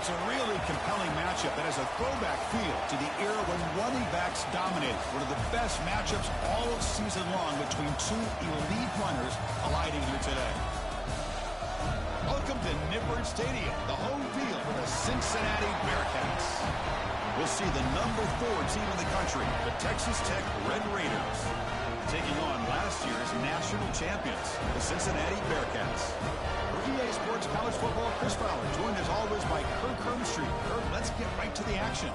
It's a really compelling matchup that has a throwback feel to the era when running backs dominated. One of the best matchups all season long between two elite runners colliding here today. Welcome to Nippert Stadium, the home field for the Cincinnati Bearcats. We'll see the number 4 team in the country, the Texas Tech Red Raiders, taking on last year's national champions, the Cincinnati Bearcats. For EA Sports College Football, Chris Fowler, joined as always by Kirk Hermstreet. Kirk, let's get right to the action.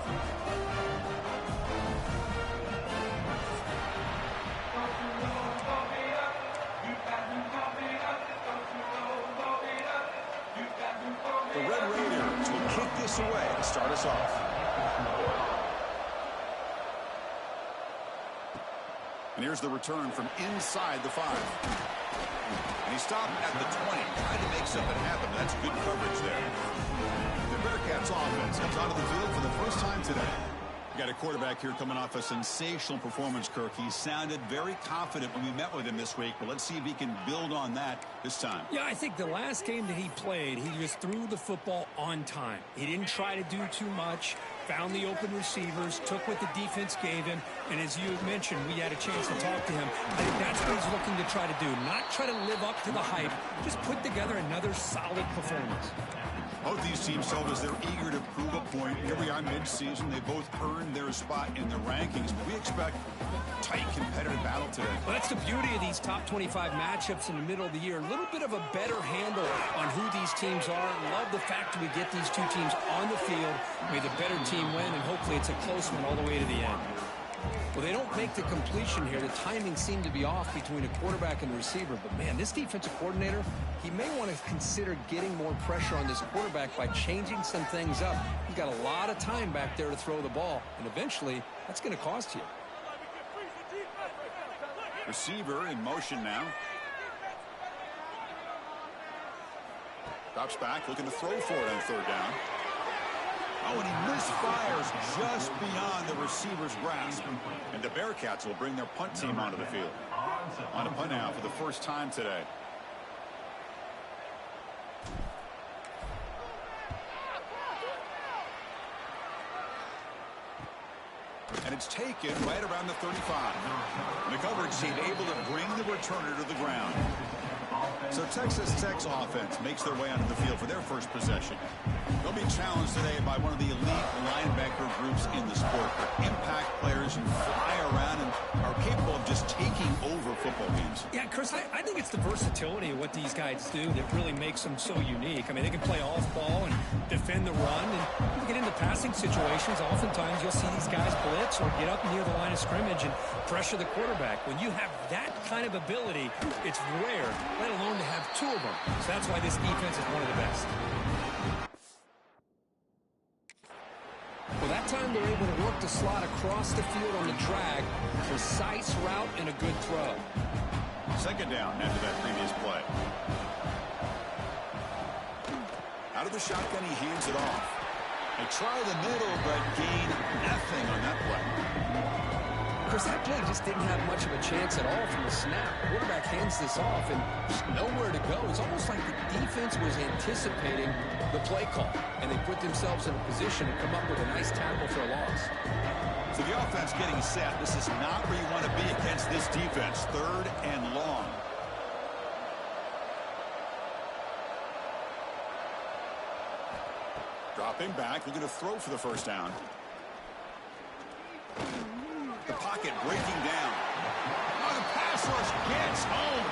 The Red Raiders will kick this away to start us off. And here's the return from inside the 5. And he stopped at the 20, trying to make something happen. That's good coverage there. The Bearcats offense comes out of the field for the first time today. Got a quarterback here coming off a sensational performance, Kirk. He sounded very confident when we met with him this week, but let's see if he can build on that this time. Yeah, I think the last game that he played, he just threw the football on time. He didn't try to do too much, found the open receivers, took what the defense gave him, and as you mentioned, we had a chance to talk to him. I think that's what he's looking to try to do, not try to live up to the hype, just put together another solid performance. Both these teams told us they're eager to prove a point. Here we are mid-season. They both earned their spot in the rankings. But we expect a tight, competitive battle today. Well, that's the beauty of these top 25 matchups in the middle of the year. A little bit of a better handle on who these teams are. Love the fact that we get these two teams on the field. May the better team win, and hopefully it's a close one all the way to the end. Well, they don't make the completion here. The timing seemed to be off between a quarterback and a receiver. But, man, this defensive coordinator, he may want to consider getting more pressure on this quarterback by changing some things up. He's got a lot of time back there to throw the ball. And eventually, that's going to cost you. Receiver in motion now. Drops back, looking to throw for it on 3rd down. Oh, and he misfires just beyond the receiver's grasp. And the Bearcats will bring their punt team onto the field. On a punt now for the first time today. And it's taken right around the 35. And the coverage team able to bring the returner to the ground. So Texas Tech's offense makes their way onto the field for their first possession. They'll be challenged today by one of the elite linebacker groups in the sport. Impact players who fly around and are capable of just taking over football games. Yeah, Chris, I think it's the versatility of what these guys do that really makes them so unique. I mean, they can play off ball and defend the run. And when you get into passing situations, oftentimes you'll see these guys blitz or get up near the line of scrimmage and pressure the quarterback. When you have that kind of ability, it's rare, let alone to have 2 of them. So that's why this defense is one of the best. Well, that time they're able to work the slot across the field on the drag. Precise route and a good throw. 2nd down after that previous play. Out of the shotgun, he hands it off. They try the middle, but gain nothing on that play. Chris, that play just didn't have much of a chance at all from the snap. Quarterback hands this off and just nowhere to go. It's almost like the defense was anticipating the play call, and they put themselves in a position to come up with a nice tackle for a loss. So the offense getting set. This is not where you want to be against this defense. 3rd and long. Dropping back, looking to throw for the 1st down. The pocket breaking down. Oh, the pass rush gets home.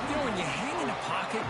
You know, when you hang in a pocket,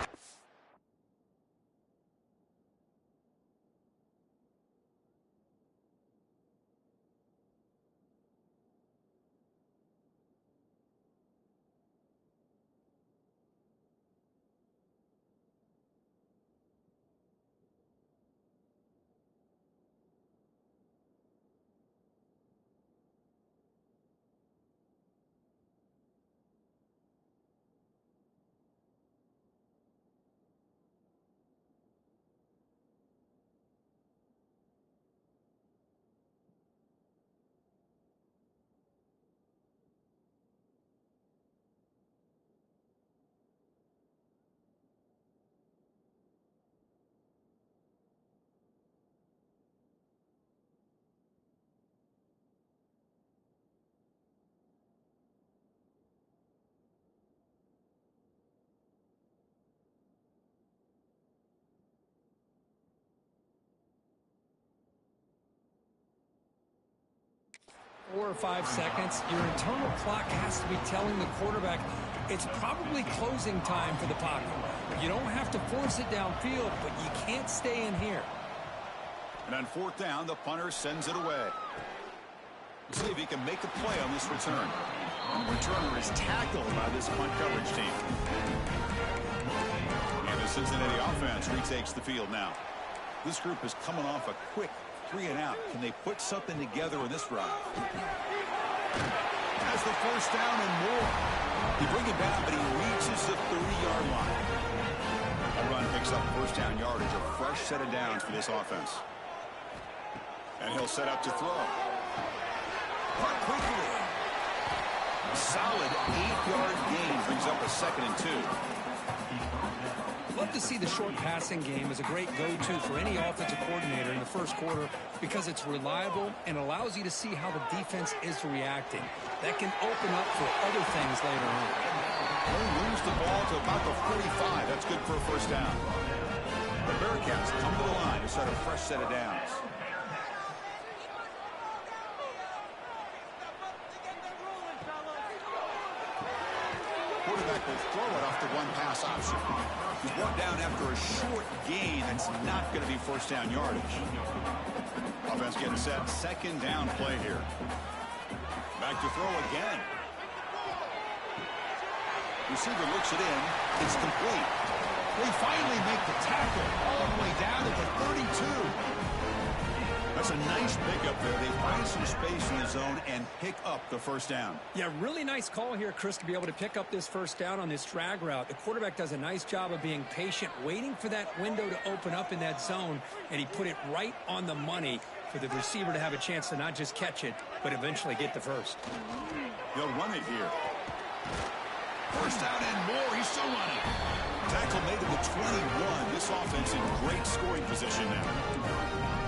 4 or 5 seconds, your internal clock has to be telling the quarterback it's probably closing time for the pocket. You don't have to force it downfield, but you can't stay in here. And on 4th down, the punter sends it away. Let's see if he can make a play on this return. And the returner is tackled by this punt coverage team. And the Cincinnati offense retakes the field now. This group is coming off a quick 3-and-out. Can they put something together in this drive? Has the first down and more. He bring it down, but he reaches the 30-yard line. A run picks up first down yardage, a fresh set of downs for this offense. And he'll set up to throw. Caught quickly. Solid 8-yard gain brings up a 2nd and 2. Love to see the short passing game as a great go-to for any offensive coordinator in the first quarter because it's reliable and allows you to see how the defense is reacting. That can open up for other things later on. They lose the ball to about the 45. That's good for a first down. The Bearcats come to the line to start a fresh set of downs. Quarterback will throw it off the one-pass option. He's brought down after a short gain. That's not going to be first down yardage. Offense getting set. 2nd down play here. Back to throw again. Receiver looks it in. It's complete. They finally make the tackle all the way down to the 32. That's a nice pickup there. They find some space in the zone and pick up the first down. Yeah, really nice call here, Chris, to be able to pick up this first down on this drag route. The quarterback does a nice job of being patient, waiting for that window to open up in that zone, and he put it right on the money for the receiver to have a chance to not just catch it, but eventually get the first. They'll run it here. First down and more. He's still running. Tackle made to the 21. This offense in great scoring position now.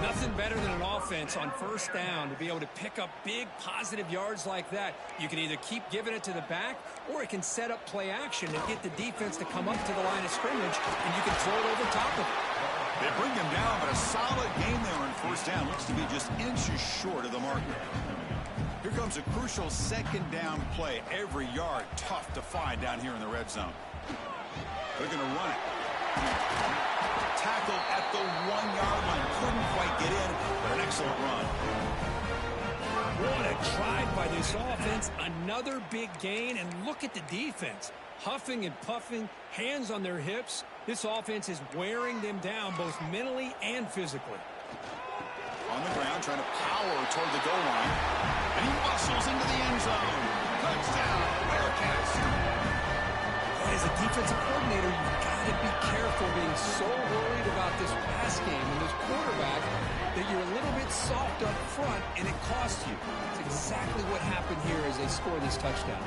Nothing better than an offense on first down to be able to pick up big positive yards like that. You can either keep giving it to the back, or it can set up play action and get the defense to come up to the line of scrimmage, and you can throw it over top of it. They bring him down, but a solid game there on first down. Looks to be just inches short of the marker. Here comes a crucial 2nd down play. Every yard tough to find down here in the red zone. They're going to run it. Tackled at the 1-yard line. Couldn't quite get in, but an excellent run. What a drive by this offense. Another big gain, and look at the defense. Huffing and puffing, hands on their hips. This offense is wearing them down both mentally and physically. On the ground, trying to power toward the goal line. And he muscles into the end zone. Touchdown, Bearcats. As a defensive coordinator, you've got to be careful being so worried about this pass game and this quarterback that you're a little bit soft up front and it costs you. It's exactly what happened here as they score this touchdown.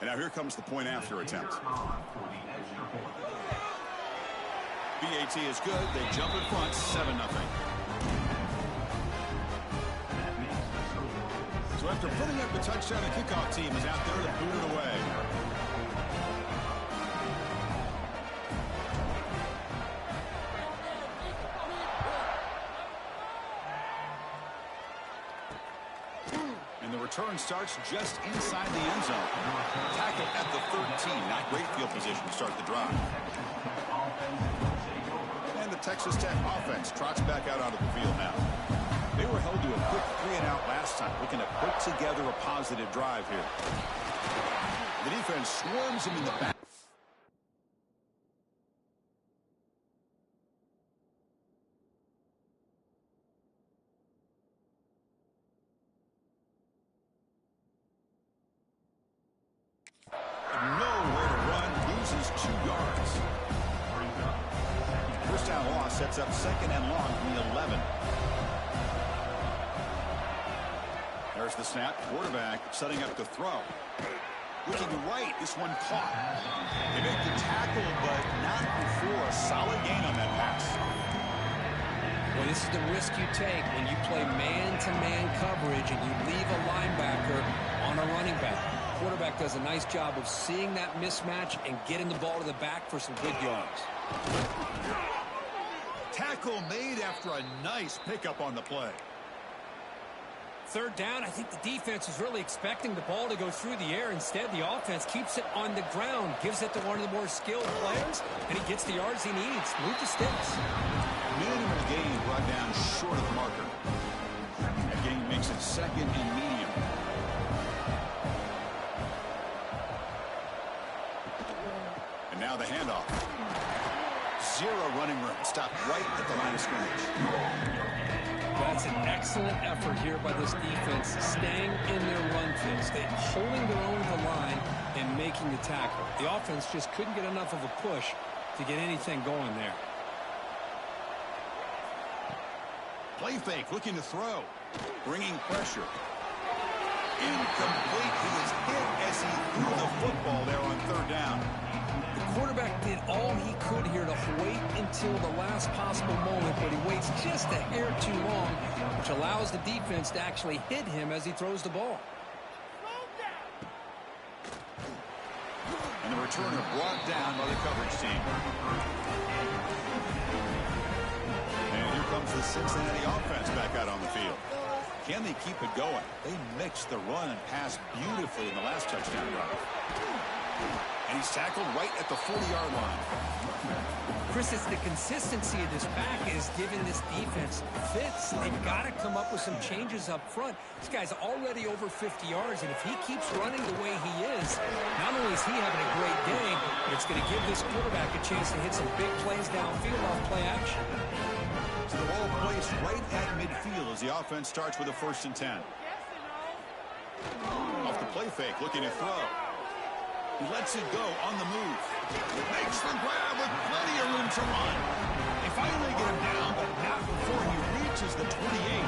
And now here comes the point after attempt. BAT is good. They jump in front, 7-0. So after putting up the touchdown, the kickoff team is out there to boot it away. And the return starts just inside the end zone. Tackle at the 13. Not great field position to start the drive. And the Texas Tech offense trots back out onto the field now. They were held to a quick 3-and-out last time, looking to put together a positive drive here. The defense swarms him in the back. Nowhere to run, loses 2 yards. First down loss sets up 2nd and long from the 11. There's the snap. Quarterback setting up to throw. Looking right, this one caught. They make the tackle, but not before a solid gain on that pass. Well, this is the risk you take when you play man-to-man coverage and you leave a linebacker on a running back. The quarterback does a nice job of seeing that mismatch and getting the ball to the back for some good yards. Tackle made after a nice pickup on the play. Third down, I think the defense is really expecting the ball to go through the air. Instead, the offense keeps it on the ground, gives it to one of the more skilled players, and he gets the yards he needs. Move the sticks. Minimal gain brought down short of the marker. That gain makes it second and medium. And now the handoff. Zero running room. Stopped right at the line of scrimmage. That's an excellent effort here by this defense, staying in their run fits, holding their own to the line and making the tackle. The offense just couldn't get enough of a push to get anything going there. Play fake, looking to throw. Bringing pressure. Incomplete. He was hit as he threw the football there on third down. The quarterback did all he could here to wait until the last possible moment, but he waits just a hair too long, which allows the defense to actually hit him as he throws the ball. And the returner brought down by the coverage team. And here comes the Cincinnati offense back out on the field. Can they keep it going? They mixed the run and pass beautifully in the last touchdown drive. And he's tackled right at the 40-yard line. Chris, it's the consistency of this back is giving this defense fits. They've got to come up with some changes up front. This guy's already over 50 yards, and if he keeps running the way he is, not only is he having a great day, but it's going to give this quarterback a chance to hit some big plays downfield off play action. So the ball placed right at midfield as the offense starts with a 1st and 10. Off the play fake, looking to throw. He lets it go on the move. Makes the grab with plenty of room to run. They finally get him down, but not before he reaches the 28.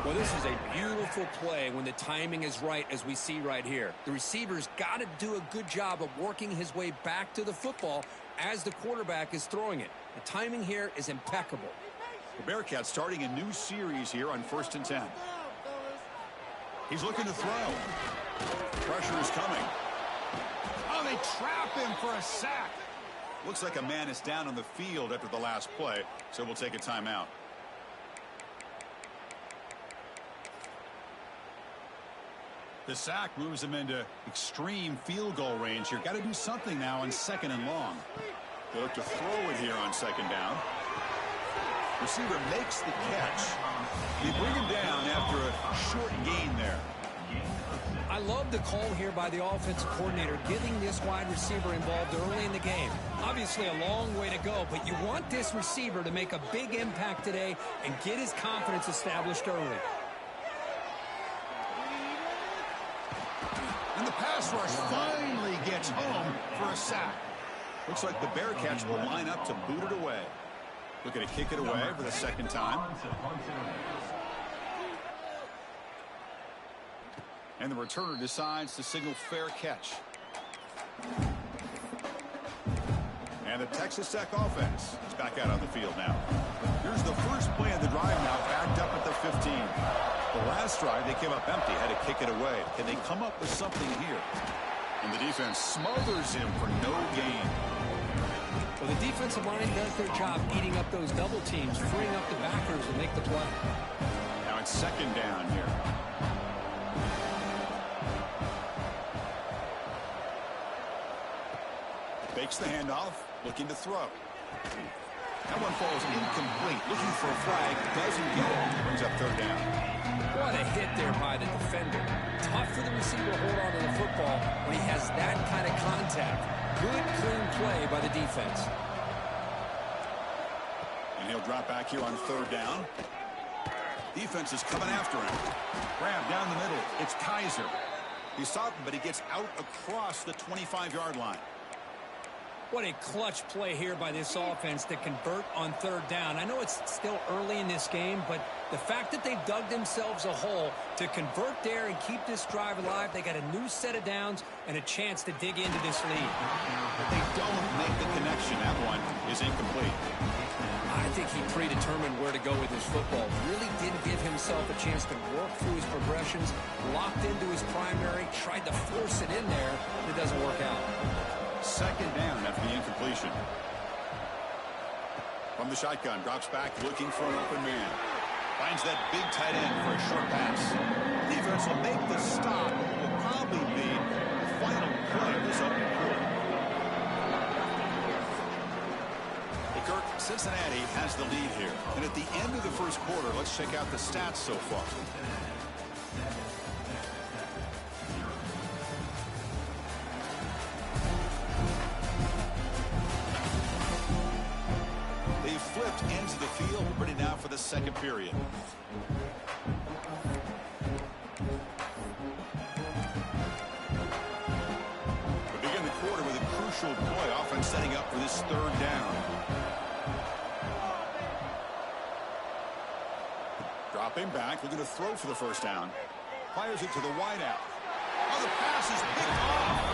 Well, this is a beautiful play when the timing is right, as we see right here. The receiver's got to do a good job of working his way back to the football as the quarterback is throwing it. The timing here is impeccable. The Bearcats starting a new series here on 1st and 10. He's looking to throw. Pressure is coming. Oh, they trap him for a sack. Looks like a man is down on the field after the last play, so we'll take a timeout. The sack moves him into extreme field goal range here. Got to do something now on 2nd and long. They look to throw it here on 2nd down. Receiver makes the catch. They bring him down after a short gain there. I love the call here by the offensive coordinator, getting this wide receiver involved early in the game. Obviously a long way to go, but you want this receiver to make a big impact today and get his confidence established early. And the pass rush finally gets home for a sack. Looks like the Bearcats will line up to boot it away. Looking to kick it away for the 2nd time. And the returner decides to signal fair catch. And the Texas Tech offense is back out on the field now. Here's the first play of the drive now, backed up at the 15. The last drive, they came up empty, had to kick it away. Can they come up with something here? And the defense smothers him for no gain. Well, the defensive line does their job eating up those double teams, freeing up the backers to make the play. Now it's 2nd down here. Fakes the handoff, looking to throw. That one falls incomplete. Looking for a flag, doesn't get it. Brings up 3rd down. What a hit there by the defender. Tough for the receiver to hold on to the football when he has that kind of contact. Good, clean play by the defense. And he'll drop back here on 3rd down. Defense is coming after him. Grab down the middle. It's Kaiser. He stopped him, but he gets out across the 25-yard line. What a clutch play here by this offense to convert on 3rd down. I know it's still early in this game, but the fact that they've dug themselves a hole to convert there and keep this drive alive, they got a new set of downs and a chance to dig into this lead. But they don't make the connection. That one is incomplete. I think he predetermined where to go with his football. Really didn't give himself a chance to work through his progressions, locked into his primary, tried to force it in there. It doesn't work out. Second down after the incompletion. From the shotgun, drops back looking for an open man. Finds that big tight end for a short pass. Defense will make the stop. It will probably be the final play of this opening quarter. Well, Kirk, Cincinnati has the lead here. And at the end of the first quarter, let's check out the stats so far. They've flipped into the field, ready now for the second period. We begin the quarter with a crucial play, offense setting up for this third down. Dropping back, looking to throw for the first down. Fires it to the wideout. Oh, the pass is picked off.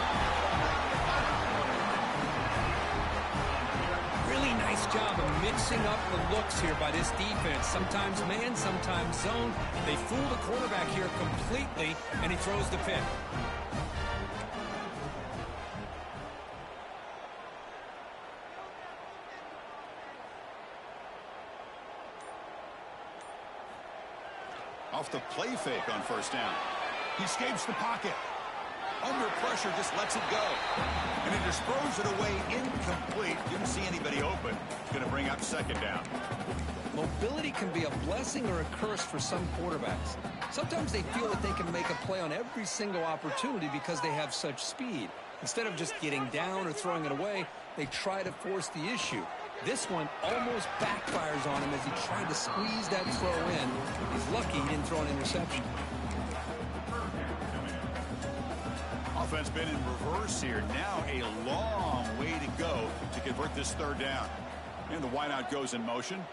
Really nice job of mixing up the looks here by this defense. Sometimes man, sometimes zone. They fool the quarterback here completely, and he throws the pick. Off the play fake on first down. He escapes the pocket. Under pressure, just lets it go. And he just throws it away incomplete. Didn't see anybody open. Going to bring up second down. Mobility can be a blessing or a curse for some quarterbacks. Sometimes they feel that they can make a play on every single opportunity because they have such speed. Instead of just getting down or throwing it away, they try to force the issue. This one almost backfires on him as he tried to squeeze that throw in. He's lucky he didn't throw an interception. Offense been in reverse here. Now a long way to go to convert this third down. And the wideout goes in motion.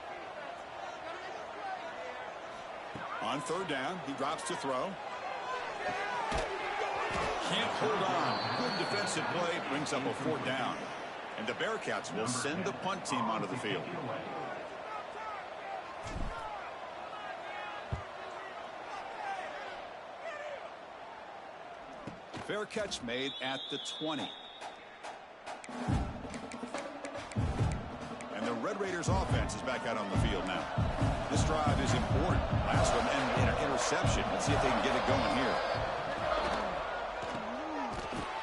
On third down, he drops to throw. Can't hold on. Good defensive play. Brings up a fourth down. And the Bearcats will send the punt team onto the field. Fair catch made at the 20. And the Red Raiders offense is back out on the field now. This drive is important. Last one ended in an interception. Let's see if they can get it going here.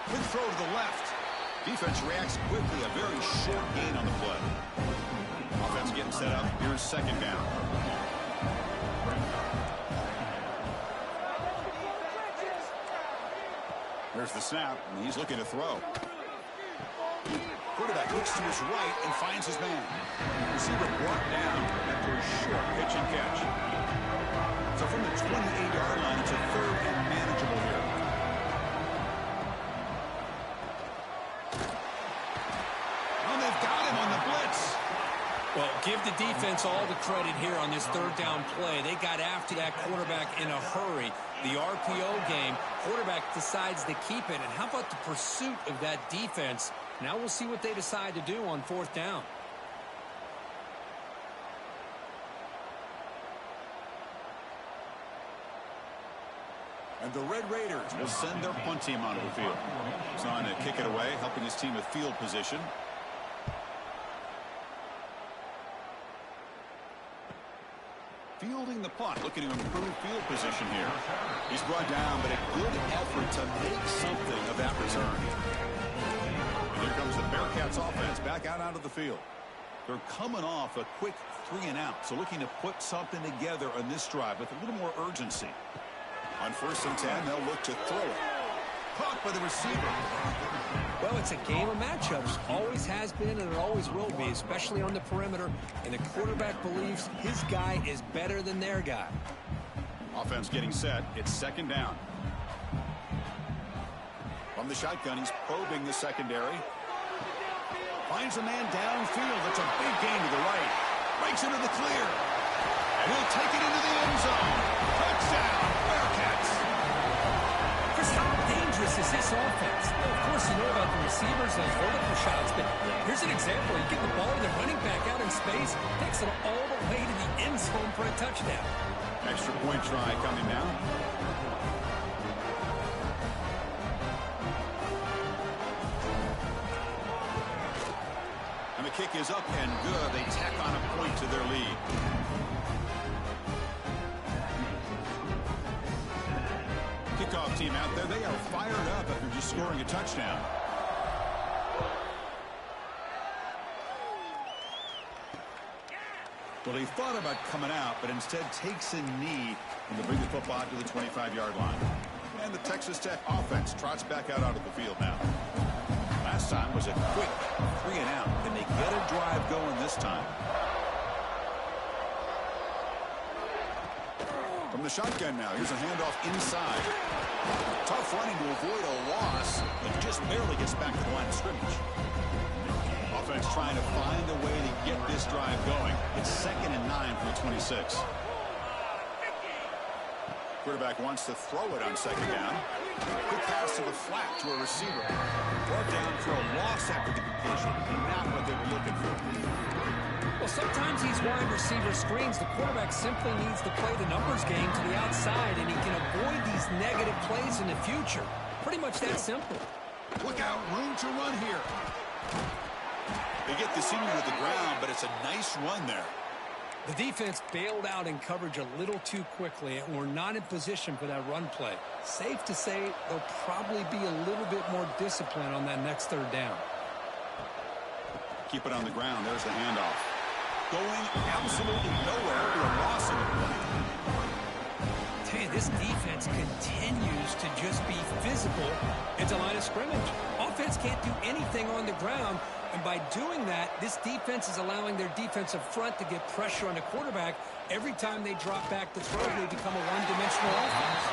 Quick throw to the left. Defense reacts quickly. A very short gain on the play. Offense getting set up. Here's second down. There's the snap, and he's looking to throw. Quarterback looks to his right and finds his man. Receiver brought down after a short pitch and catch. So from the 28-yard line, it's a third and manageable here. Oh, they've got him on the blitz. Well, give the defense all the credit here on this third down play. They got after that quarterback in a hurry. The RPO game, quarterback decides to keep it. And how about the pursuit of that defense? Now we'll see what they decide to do on fourth down. And the Red Raiders will send their punt team onto the field. He's on to kick it away, helping his team with field position. Fielding the punt, looking to improve field position here. He's brought down, but a good effort to make something of that return. And here comes the Bearcats offense back out onto the field. They're coming off a quick 3-and-out, so looking to put something together on this drive with a little more urgency. On 1st and 10, they'll look to throw it. Caught by the receiver. Well, it's a game of matchups. Always has been and it always will be, especially on the perimeter. And the quarterback believes his guy is better than their guy. Offense getting set. It's second down. From the shotgun, he's probing the secondary. Finds a man downfield. That's a big gain to the right. Breaks into the clear. And he'll take it into the end zone. Touchdown, Bearcats. Chris, how dangerous weakness is this offense. Well, of course, you know about the receivers and those vertical shots, but here's an example. You get the ball to the running back out in space, takes it all the way to the end zone for a touchdown. Extra point try coming now. And the kick is up and good. They tack on a point to their lead. Kickoff team out there. They are fired up after just scoring a touchdown. Well, he thought about coming out, but instead takes a knee and they bring the football to the 25-yard line. And the Texas Tech offense trots back out onto the field now. Last time was a quick 3 and out. Can they get a drive going this time? From the shotgun now, here's a handoff inside. Tough running to avoid a loss, but just barely gets back to the line of scrimmage. Offense trying to find a way to get this drive going. It's 2nd and 9 from the 26. Quarterback wants to throw it on 2nd down. Good pass to the flat to a receiver. Brought down for a loss after the completion. Not what they were looking for. Well, sometimes these wide receiver screens, the quarterback simply needs to play the numbers game to the outside, and he can avoid these negative plays in the future. Pretty much that simple. Look out, room to run here. They get the senior to the ground, but it's a nice run there. The defense bailed out in coverage a little too quickly, and we're not in position for that run play. Safe to say they'll probably be a little bit more disciplined on that next 3rd down. Keep it on the ground. There's the handoff. Going absolutely nowhere to a loss in the play. Tell you, this defense continues to just be physical at the line of scrimmage. Offense can't do anything on the ground, and by doing that, this defense is allowing their defensive front to get pressure on the quarterback. Every time they drop back to throw, they become a one-dimensional offense.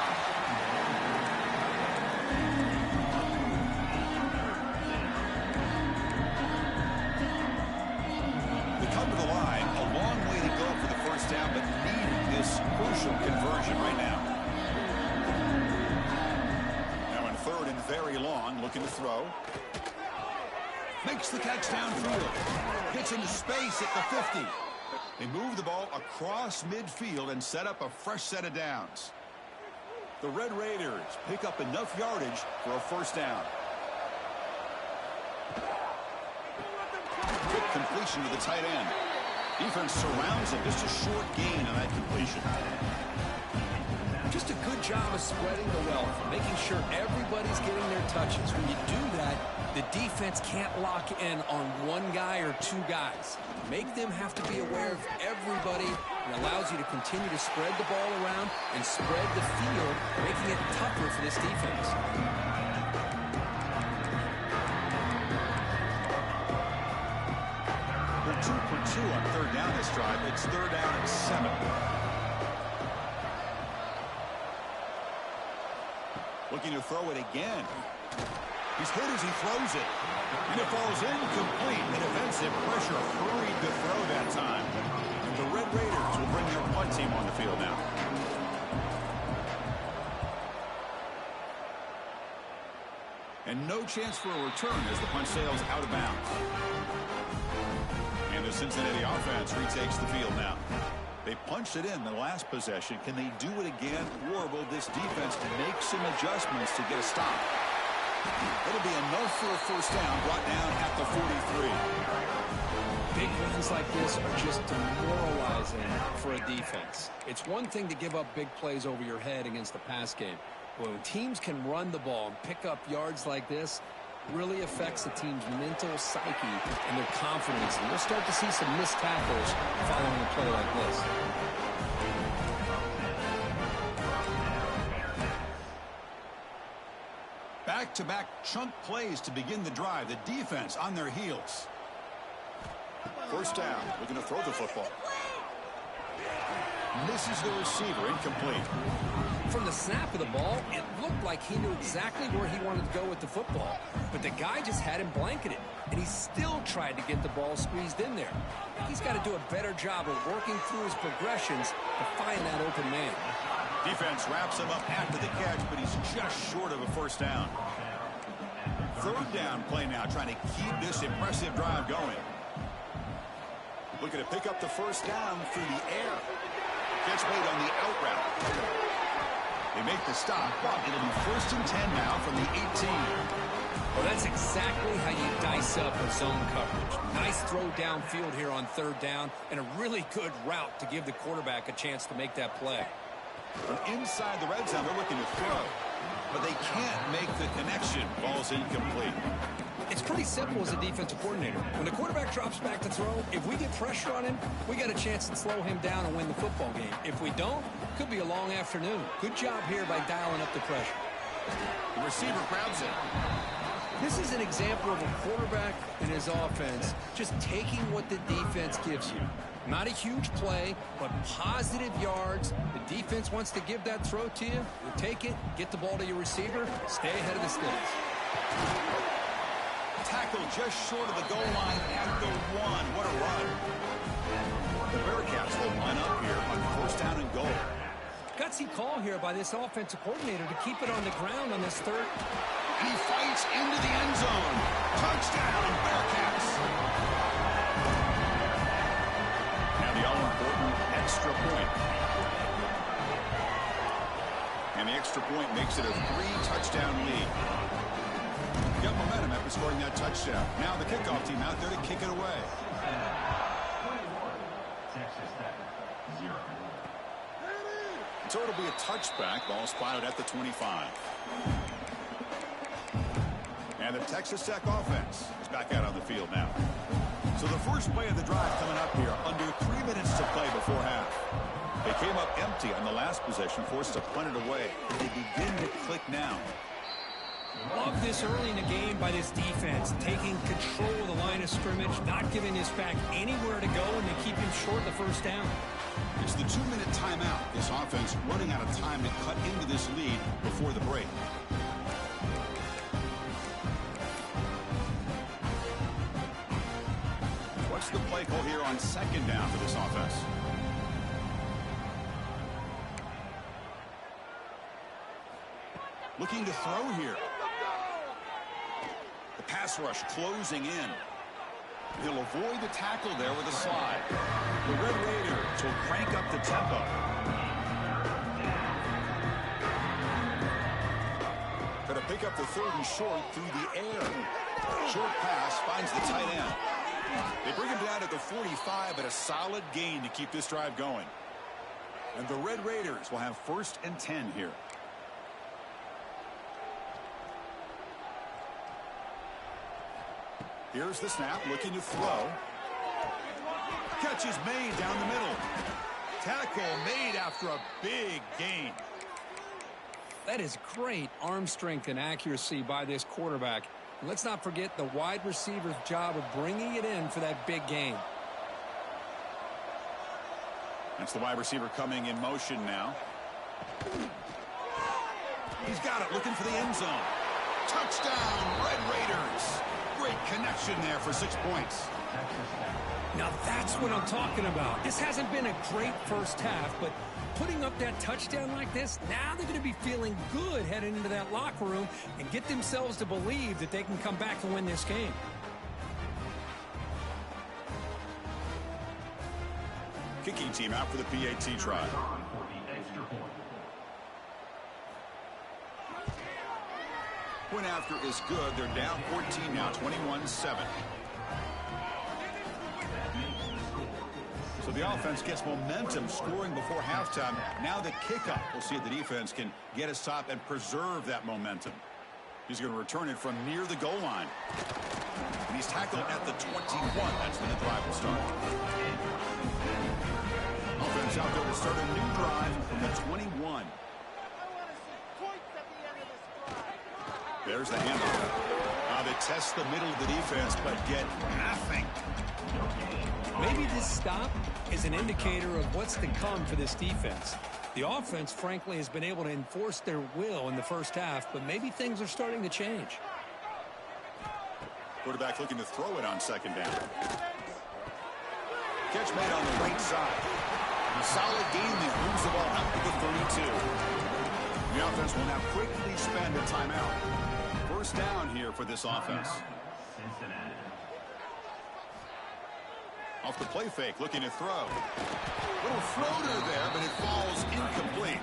Down, but needing this crucial conversion right now. Now in 3rd and very long, looking to throw. Makes the catch downfield. Gets into space at the 50. They move the ball across midfield and set up a fresh set of downs. The Red Raiders pick up enough yardage for a 1st down. Quick completion to the tight end. Defense surrounds him. Just a short gain on that completion. Just a good job of spreading the wealth, making sure everybody's getting their touches. When you do that, the defense can't lock in on one guy or 2 guys. Make them have to be aware of everybody. It allows you to continue to spread the ball around and spread the field, making it tougher for this defense. They're 2 for 2 on 3rd down this drive. It's 3rd down and 7. Looking to throw it again. He's hit as he throws it. And it falls incomplete. The defensive pressure hurried to throw that time. And the Red Raiders will bring their punt team on the field now. And no chance for a return as the punt sails out of bounds. And the Cincinnati offense retakes the field now. They punched it in the last possession. Can they do it again, or will this defense make some adjustments to get a stop? It'll be enough for a 1st down, brought down at the 43. Big runs like this are just demoralizing for a defense. It's one thing to give up big plays over your head against the pass game. But when teams can run the ball and pick up yards like this, really affects the team's mental psyche and their confidence. And we'll start to see some missed tackles following a play like this. Back-to-back chunk plays to begin the drive. The defense on their heels. 1st down. Looking to throw the football. Misses the receiver. Incomplete. From the snap of the ball, it looked like he knew exactly where he wanted to go with the football. But the guy just had him blanketed, and he still tried to get the ball squeezed in there. He's got to do a better job of working through his progressions to find that open man. Defense wraps him up after the catch, but he's just short of a first down. Third down play now, trying to keep this impressive drive going. Looking to pick up the first down through the air. Catch made on the out route. They make the stop, but it'll be 1st and 10 now from the 18. Well, that's exactly how you dice up a zone coverage. Nice throw downfield here on 3rd down, and a really good route to give the quarterback a chance to make that play. From inside the red zone, they're looking to throw, but they can't make the connection. Ball's incomplete. It's pretty simple as a defensive coordinator. When the quarterback drops back to throw, if we get pressure on him, we got a chance to slow him down and win the football game. If we don't, could be a long afternoon. Good job here by dialing up the pressure. The receiver grabs it. This is an example of a quarterback and his offense just taking what the defense gives you. Not a huge play, but positive yards. The defense wants to give that throw to you. You take it, get the ball to your receiver, stay ahead of the sticks. Tackle just short of the goal line at the 1. What a run. The Bearcats will line up here on 1st down and goal. Gutsy call here by this offensive coordinator to keep it on the ground on this third. And he fights into the end zone. Touchdown, Bearcats. Now the all-important extra point. And the extra point makes it a 3-touchdown lead. Got momentum after scoring that touchdown. Now the kickoff team out there to kick it away. So it'll be a touchback. Ball spotted at the 25. And the Texas Tech offense is back out on the field now. So the first play of the drive coming up here. Under 3 minutes to play before half. They came up empty on the last possession, forced to punt it away. But they begin to click now. Love this early in the game by this defense, taking control of the line of scrimmage, not giving this back anywhere to go, and they keep him short of the first down. It's the 2-minute timeout. This offense running out of time to cut into this lead before the break. What's the play call here on 2nd down for this offense? Looking to throw here. The pass rush closing in. He'll avoid the tackle there with a slide. The Red Raiders will crank up the tempo. Going to pick up the 3rd and short through the air. Short pass finds the tight end. They bring him down at the 45, but a solid gain to keep this drive going. And the Red Raiders will have 1st and 10 here. Here's the snap, looking to throw. Catch is made down the middle. Tackle made after a big gain. That is great arm strength and accuracy by this quarterback. Let's not forget the wide receiver's job of bringing it in for that big gain. That's the wide receiver coming in motion now. He's got it, looking for the end zone. Touchdown, Red Raiders. Great connection there for 6 points. Now that's what I'm talking about. This hasn't been a great first half, but putting up that touchdown like this, now they're going to be feeling good heading into that locker room and get themselves to believe that they can come back and win this game. Kicking team out for the PAT try. Point after is good. They're down 14 now, 21-7. So the offense gets momentum scoring before halftime. Now the kickoff. We'll see if the defense can get a stop and preserve that momentum. He's going to return it from near the goal line. And he's tackled at the 21. That's when the drive will start. Offense out there to start a new drive from the 21. There's the handoff. Now they test the middle of the defense, but get nothing. Maybe this stop is an indicator of what's to come for this defense. The offense, frankly, has been able to enforce their will in the first half, but maybe things are starting to change. Quarterback looking to throw it on 2nd down. Catch made on the right side. A solid game there. Moves the ball up to the 32. The offense will now quickly spend a timeout. First down here for this offense. Off the play fake, looking to throw. Little floater there, but it falls incomplete.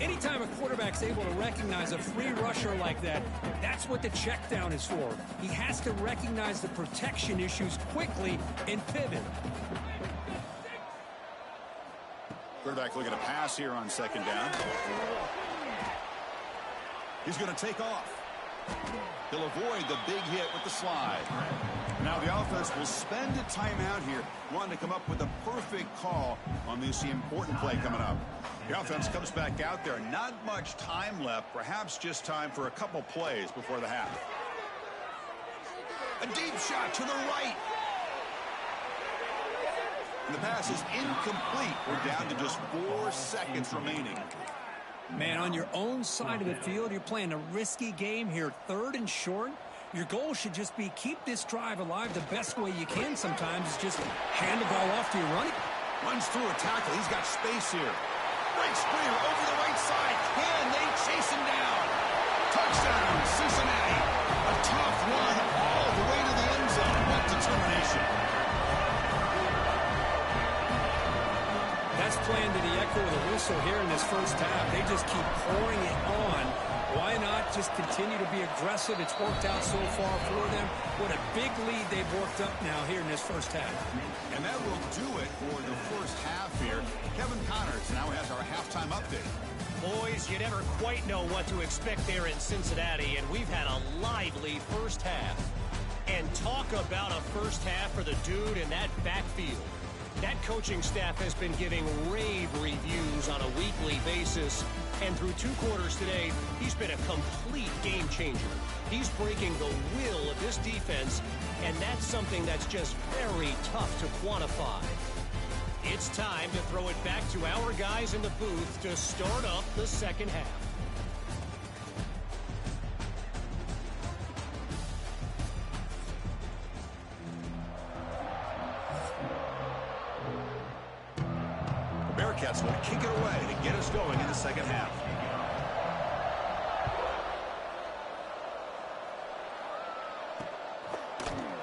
Anytime a quarterback's able to recognize a free rusher like that, that's what the check down is for. He has to recognize the protection issues quickly and pivot. Quarterback looking to pass here on second down. He's going to take off. He'll avoid the big hit with the slide. Now the offense will spend a timeout here, wanting to come up with a perfect call on this important play coming up. The offense comes back out there. Not much time left, perhaps just time for a couple plays before the half. A deep shot to the right. And the pass is incomplete. We're down to just 4 seconds remaining. Man, on your own side of the field, you're playing a risky game here, 3rd and short. Your goal should just be keep this drive alive the best way you can sometimes is just hand the ball off to your running. Runs through a tackle. He's got space here. Breaks free over the right side. Can they chase him down? Touchdown, Cincinnati. A tough run all the way to the end zone. What determination. That's playing to the echo of the whistle here in this first half. They just keep pouring it on. Why not just continue to be aggressive? It's worked out so far for them. What a big lead they've worked up now here in this first half. And that will do it for the first half here. Kevin Connors now has our halftime update. Boys, you never quite know what to expect there in Cincinnati, and we've had a lively first half. And talk about a first half for the dude in that backfield. That coaching staff has been giving rave reviews on a weekly basis. And through 2 quarters today, he's been a complete game changer. He's breaking the will of this defense, and that's something that's just very tough to quantify. It's time to throw it back to our guys in the booth to start up the second half. Bearcats will kick it away to get us going in the second half.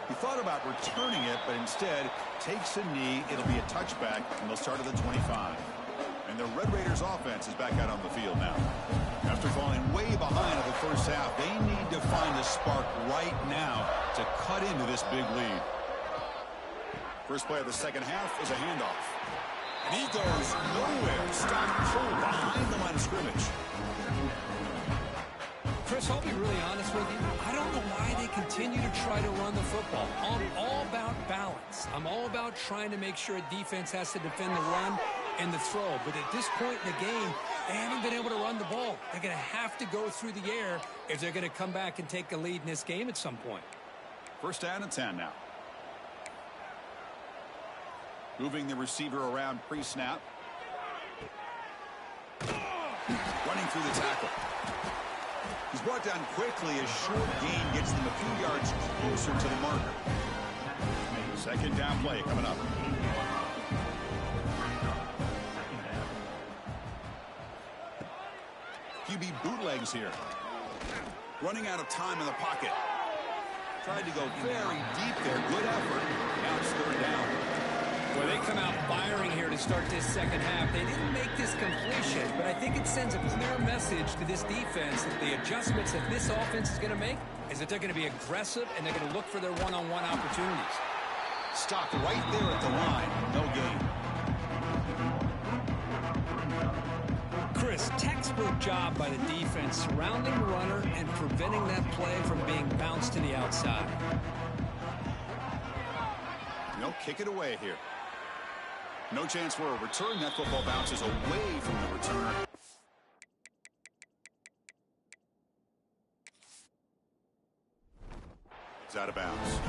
He thought about returning it, but instead takes a knee. It'll be a touchback, and they'll start at the 25. And the Red Raiders offense is back out on the field now. After falling way behind in the first half, they need to find a spark right now to cut into this big lead. First play of the second half is a handoff. And he goes nowhere. Stopped cold behind the line of scrimmage. Chris, I'll be really honest with you. I don't know why they continue to try to run the football. I'm all about balance. I'm all about trying to make sure a defense has to defend the run and the throw. But at this point in the game, they haven't been able to run the ball. They're going to have to go through the air if they're going to come back and take a lead in this game at some point. First down and 10 now. Moving the receiver around pre-snap. Running through the tackle. He's brought down quickly. A short gain gets them a few yards closer to the marker. Second down play coming up. QB bootlegs here. Running out of time in the pocket. Tried to go very deep there. Good effort. Now it's third down. Well, they come out firing here to start this second half. They didn't make this completion, but I think it sends a clear message to this defense that the adjustments that this offense is going to make is that they're going to be aggressive and they're going to look for their one-on-one opportunities. Stopped right there at the line. No gain. Chris, textbook job by the defense surrounding the runner and preventing that play from being bounced to the outside. No, kick it away here. No chance for a return. That football bounces away from the returner. It's out of bounds.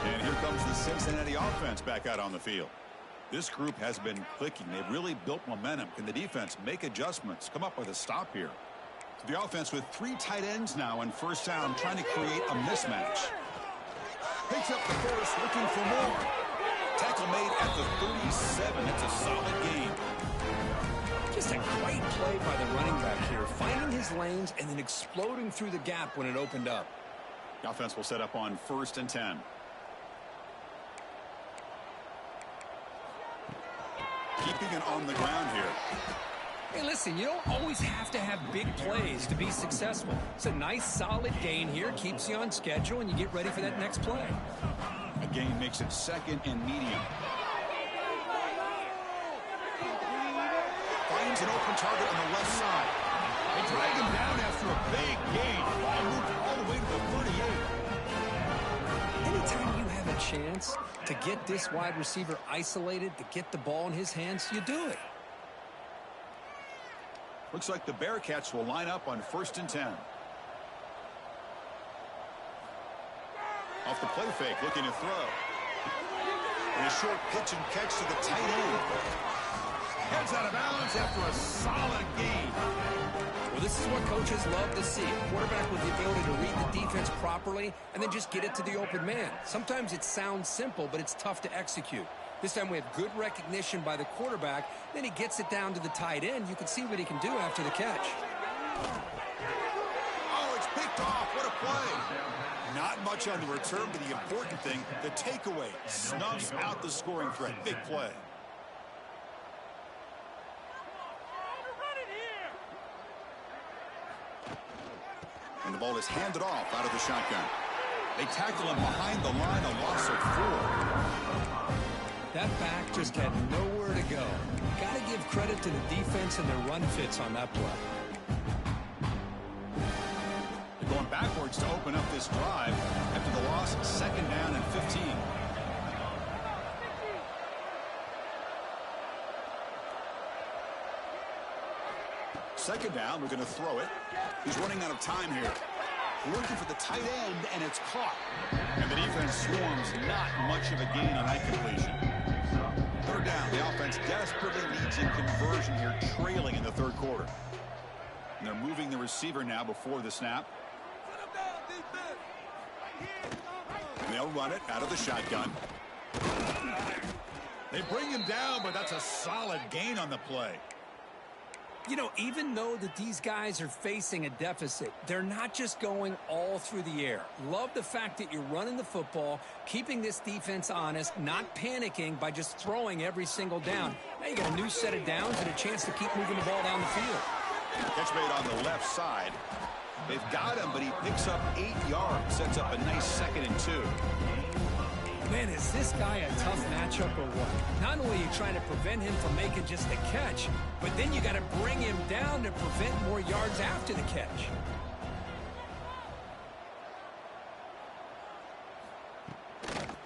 And here comes the Cincinnati offense back out on the field. This group has been clicking. They've really built momentum. Can the defense make adjustments? Come up with a stop here. The offense with 3 tight ends now on first down, trying to create a mismatch. Picks up the first, looking for more. Tackle tackle made at the 37. That's a solid gain. Just a great play by the running back here, finding his lanes and then exploding through the gap when it opened up. The offense will set up on 1st and 10. Keeping it on the ground here. Hey, listen, you don't always have to have big plays to be successful. It's a nice, solid gain here, keeps you on schedule, and you get ready for that next play. A gain makes it 2nd and medium. Finds an open target on the left side. They drag him down after a big gain. Ball moved all the way to the 38. Anytime you have a chance to get this wide receiver isolated, to get the ball in his hands, you do it. Looks like the Bearcats will line up on 1st and 10. Off the play fake, looking to throw. And a short pitch and catch to the tight end. Heads out of bounds after a solid gain. Well, this is what coaches love to see. A quarterback with the ability to read the defense properly and then just get it to the open man. Sometimes it sounds simple, but it's tough to execute. This time we have good recognition by the quarterback. Then he gets it down to the tight end. You can see what he can do after the catch. Oh, it's picked off. What a play. Not much on the return, but the important thing, the takeaway. Snuffs out the scoring threat. Big play. And the ball is handed off out of the shotgun. They tackle him behind the line, a loss of 4. That back just had nowhere to go. Got to give credit to the defense and their run fits on that play. They're going backwards to open up this drive after the loss, 2nd down and 15. Second down, we're going to throw it. He's running out of time here. Looking for the tight end, and it's caught. And the defense swarms, not much of a gain on that completion. 3rd down, the offense desperately needs a conversion here, trailing in the 3rd quarter. And they're moving the receiver now before the snap. And they'll run it out of the shotgun. They bring him down, but that's a solid gain on the play. You know, even though that these guys are facing a deficit, they're not just going all through the air. Love the fact that you're running the football, keeping this defense honest, not panicking by just throwing every single down. Now you got a new set of downs and a chance to keep moving the ball down the field. Catch made on the left side. They've got him, but he picks up 8 yards, sets up a nice 2nd and 2. Man, is this guy a tough matchup or what? Not only are you trying to prevent him from making just a catch, but then you got to bring him down to prevent more yards after the catch.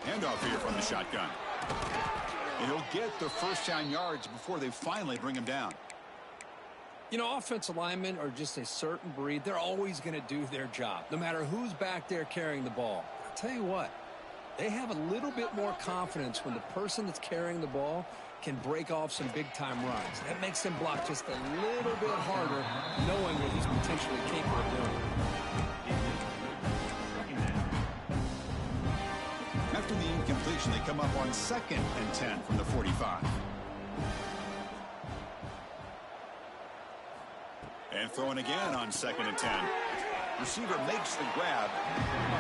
Handoff here from the shotgun. And he'll get the 1st down yards before they finally bring him down. You know, offensive linemen are just a certain breed. They're always going to do their job, no matter who's back there carrying the ball. I'll tell you what. They have a little bit more confidence when the person that's carrying the ball can break off some big-time runs. That makes them block just a little bit harder, knowing what he's potentially capable of doing. After the incompletion, they come up on 2nd and 10 from the 45. And throwing again on 2nd and 10. Receiver makes the grab.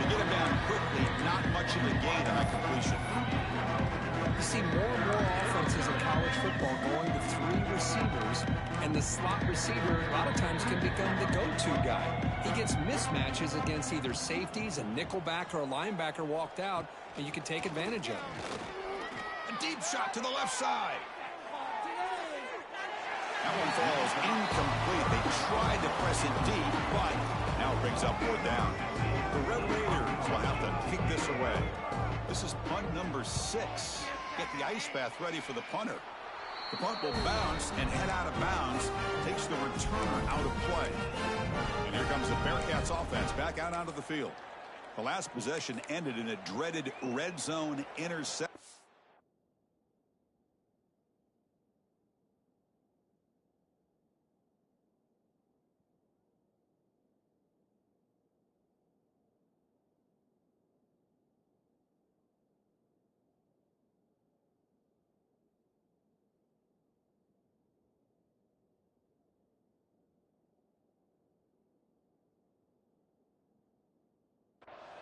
They get him down quickly. Not much of a gain on that completion. You see more and more offenses in college football going to 3 receivers, and the slot receiver a lot of times can become the go-to guy. He gets mismatches against either safeties, a nickelback, or a linebacker walked out, and you can take advantage of it. A deep shot to the left side. That one falls incomplete. They tried to press it deep, but now it brings up 4th down. The Red Raiders will have to kick this away. This is punt number 6. Get the ice bath ready for the punter. The punt will bounce and head out of bounds. Takes the returner out of play. And here comes the Bearcats offense back out onto the field. The last possession ended in a dreaded red zone interception.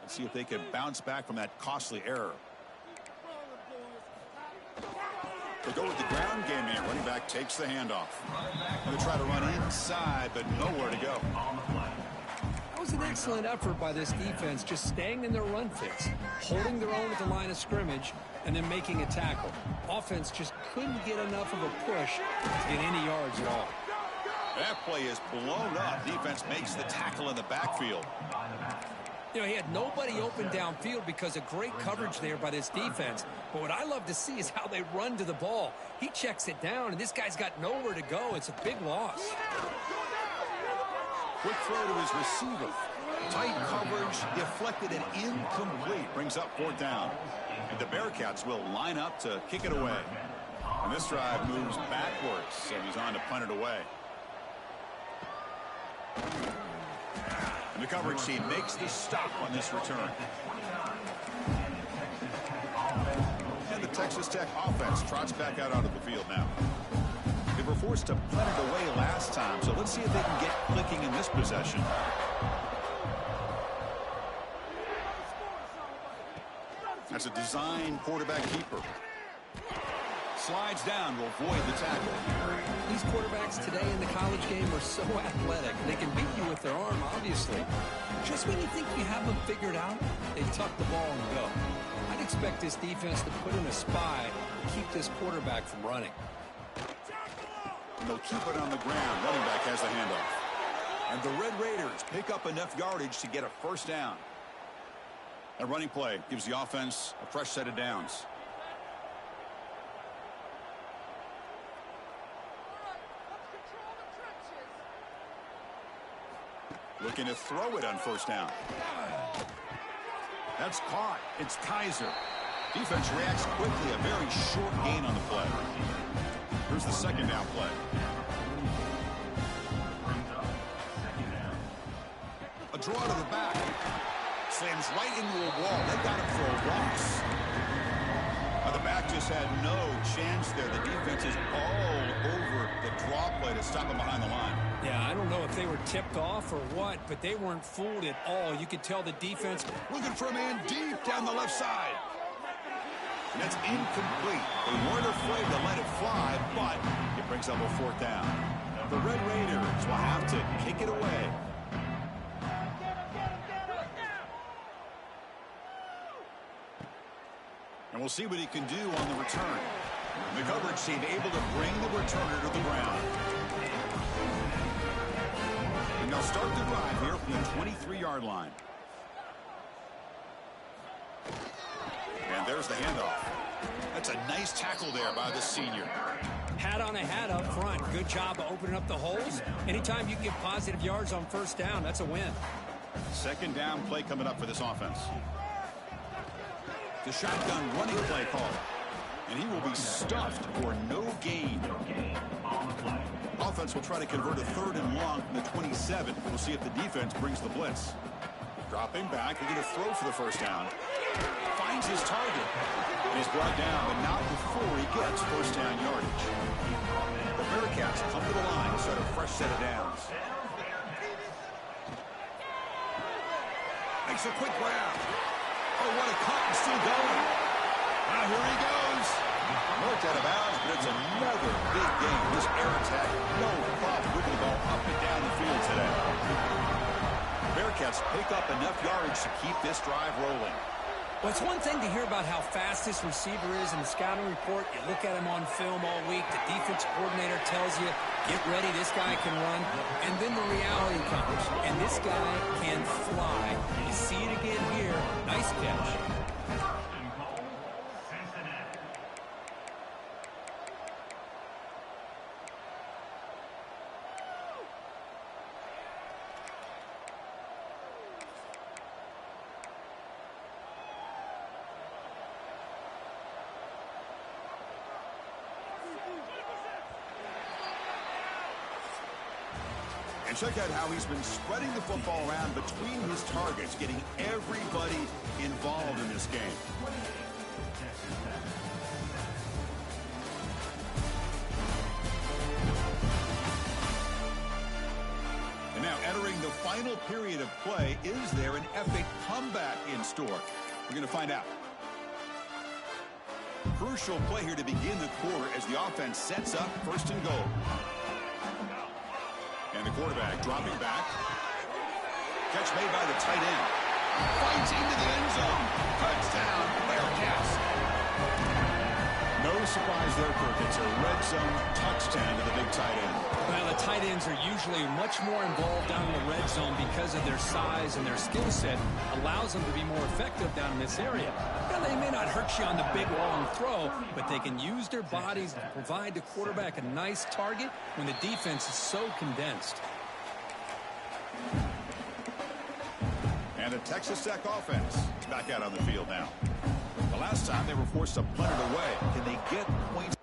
Let's see if they can bounce back from that costly error. They'll go with the ground game here. Running back takes the handoff. Going to try to run inside, but nowhere to go. That was an excellent effort by this defense, just staying in their run fits, holding their own at the line of scrimmage, and then making a tackle. Offense just couldn't get enough of a push to get any yards at all. That play is blown up. Defense makes the tackle in the backfield. You know, he had nobody open downfield because of great coverage there by this defense. But what I love to see is how they run to the ball. He checks it down, and this guy's got nowhere to go. It's a big loss. Quick throw to his receiver. Tight coverage, deflected and incomplete. Brings up 4th down. And the Bearcats will line up to kick it away. And this drive moves backwards, and he's on to punt it away. And the coverage team makes the stop on this return. And the Texas Tech offense trots back out onto the field now. They were forced to punt it away last time, so let's see if they can get clicking in this possession. That's a design quarterback keeper. Slides down, will avoid the tackle. These quarterbacks today in the college game are so athletic. They can beat you with their arm, obviously. Just when you think you have them figured out, they tuck the ball and go. I'd expect this defense to put in a spy to keep this quarterback from running. And they'll keep it on the ground. Running back has the handoff. And the Red Raiders pick up enough yardage to get a 1st down. A running play gives the offense a fresh set of downs. Looking to throw it on 1st down. That's caught. It's Kaiser. Defense reacts quickly. A very short gain on the play. Here's the 2nd down play. A draw to the back. Slams right into a wall. They got him for a loss. The back just had no chance there. The defense is all over the draw play to stop him behind the line. Yeah, I don't know if they were tipped off or what, but they weren't fooled at all. You could tell the defense looking for a man deep down the left side. And that's incomplete. They weren't afraid to let it fly, but it brings up a 4th down. The Red Raiders will have to kick it away. And we'll see what he can do on the return. The coverage team able to bring the returner to the ground. And they'll start the drive here from the 23-yard line. And there's the handoff. That's a nice tackle there by the senior. Hat on a hat up front. Good job of opening up the holes. Anytime you get positive yards on 1st down, that's a win. 2nd down play coming up for this offense. The shotgun running play call. And he will be stuffed for no gain. Offense will try to convert a 3rd and long from the 27. We'll see if the defense brings the blitz. Dropping back, he's going to throw for the 1st down. Finds his target. And he's brought down, but not before he gets 1st down yardage. The Bearcats come to the line, set a fresh set of downs. Makes a quick grab. Oh, what a cut, and still going. Now here he goes. Marked out of bounds, but it's another big game. This air attack, no problem moving the ball up and down the field today. Bearcats pick up enough yardage to keep this drive rolling. Well, it's one thing to hear about how fast this receiver is in the scouting report. You look at him on film all week. The defense coordinator tells you, get ready, this guy can run. And then the reality comes. And this guy can fly. You see it again here. Nice catch. And check out how he's been spreading the football around between his targets, getting everybody involved in this game. And Now entering the final period of play, is there an epic comeback in store? We're going to find out. Crucial play here to begin the quarter as the offense sets up first and goal. And the quarterback dropping back. Catch made by the tight end. Fights into the end zone. Touchdown, Bearcats. No surprise there, Kirk. It's a red zone touchdown to the big tight end. Well, the tight ends are usually much more involved down in the red zone because of their size, and their skill set allows them to be more effective down in this area. Now, they may not hurt you on the big, long throw, but they can use their bodies to provide the quarterback a nice target when the defense is so condensed. And the Texas Tech offense back out on the field now. The last time they were forced to punt it away. Can they get points?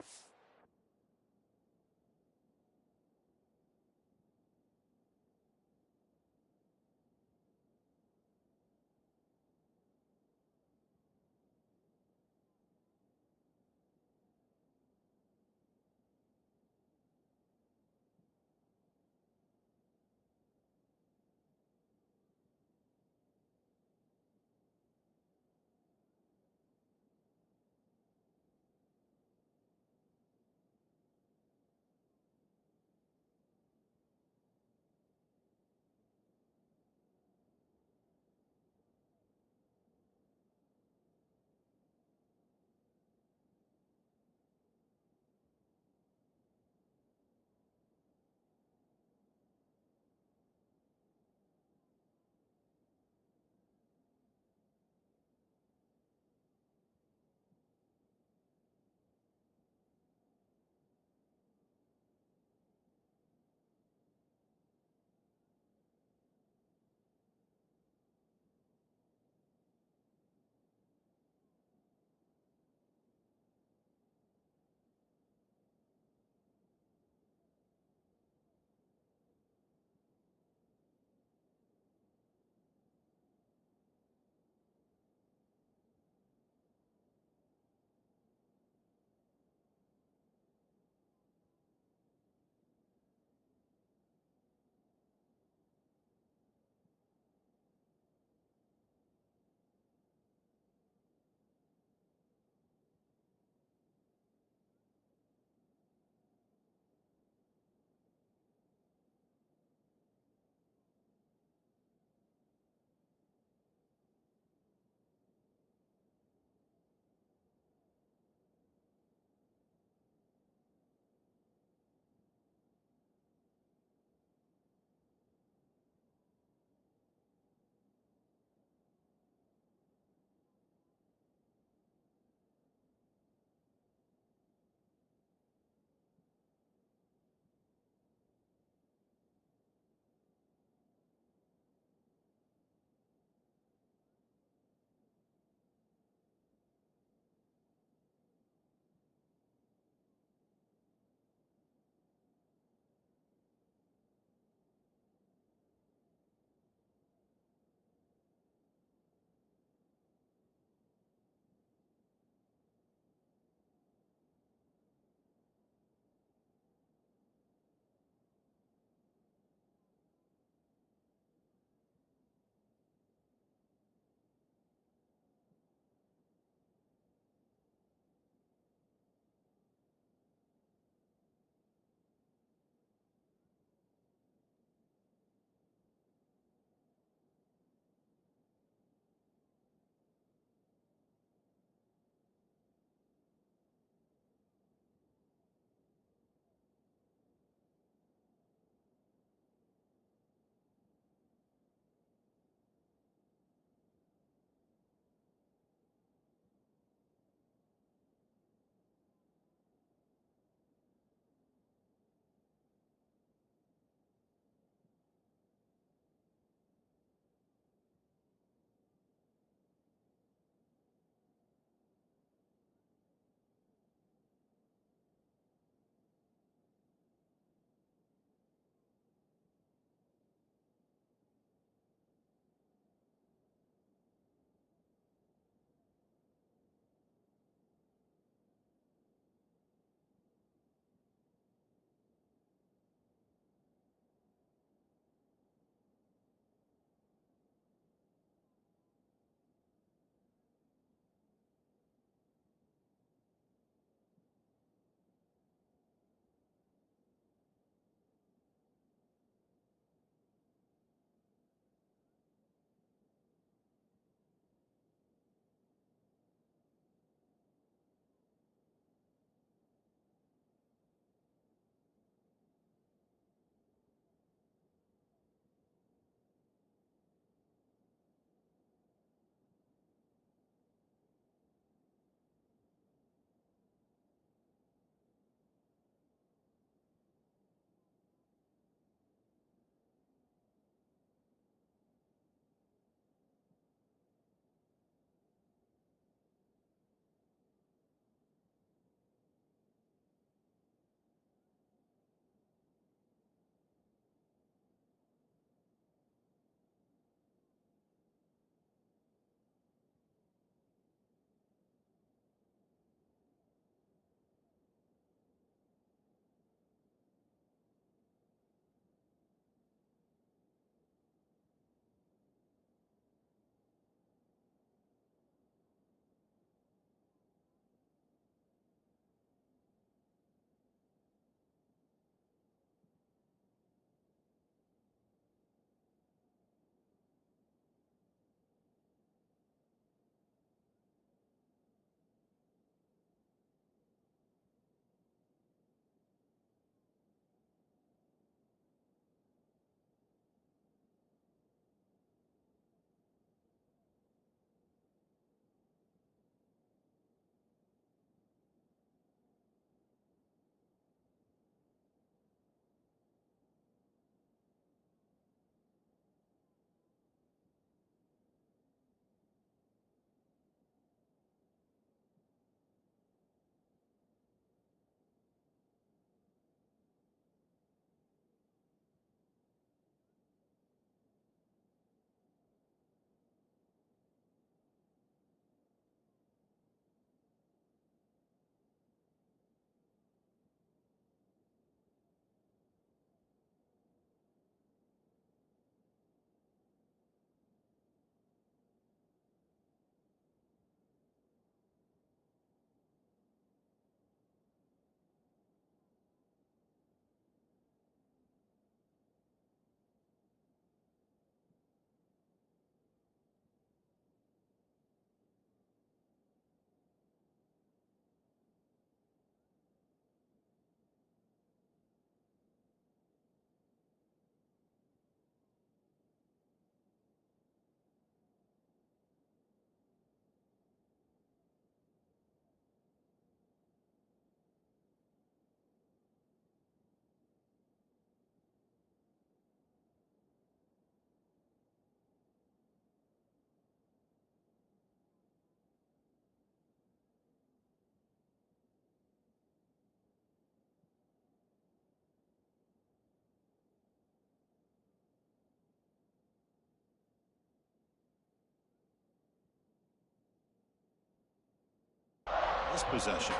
this possession.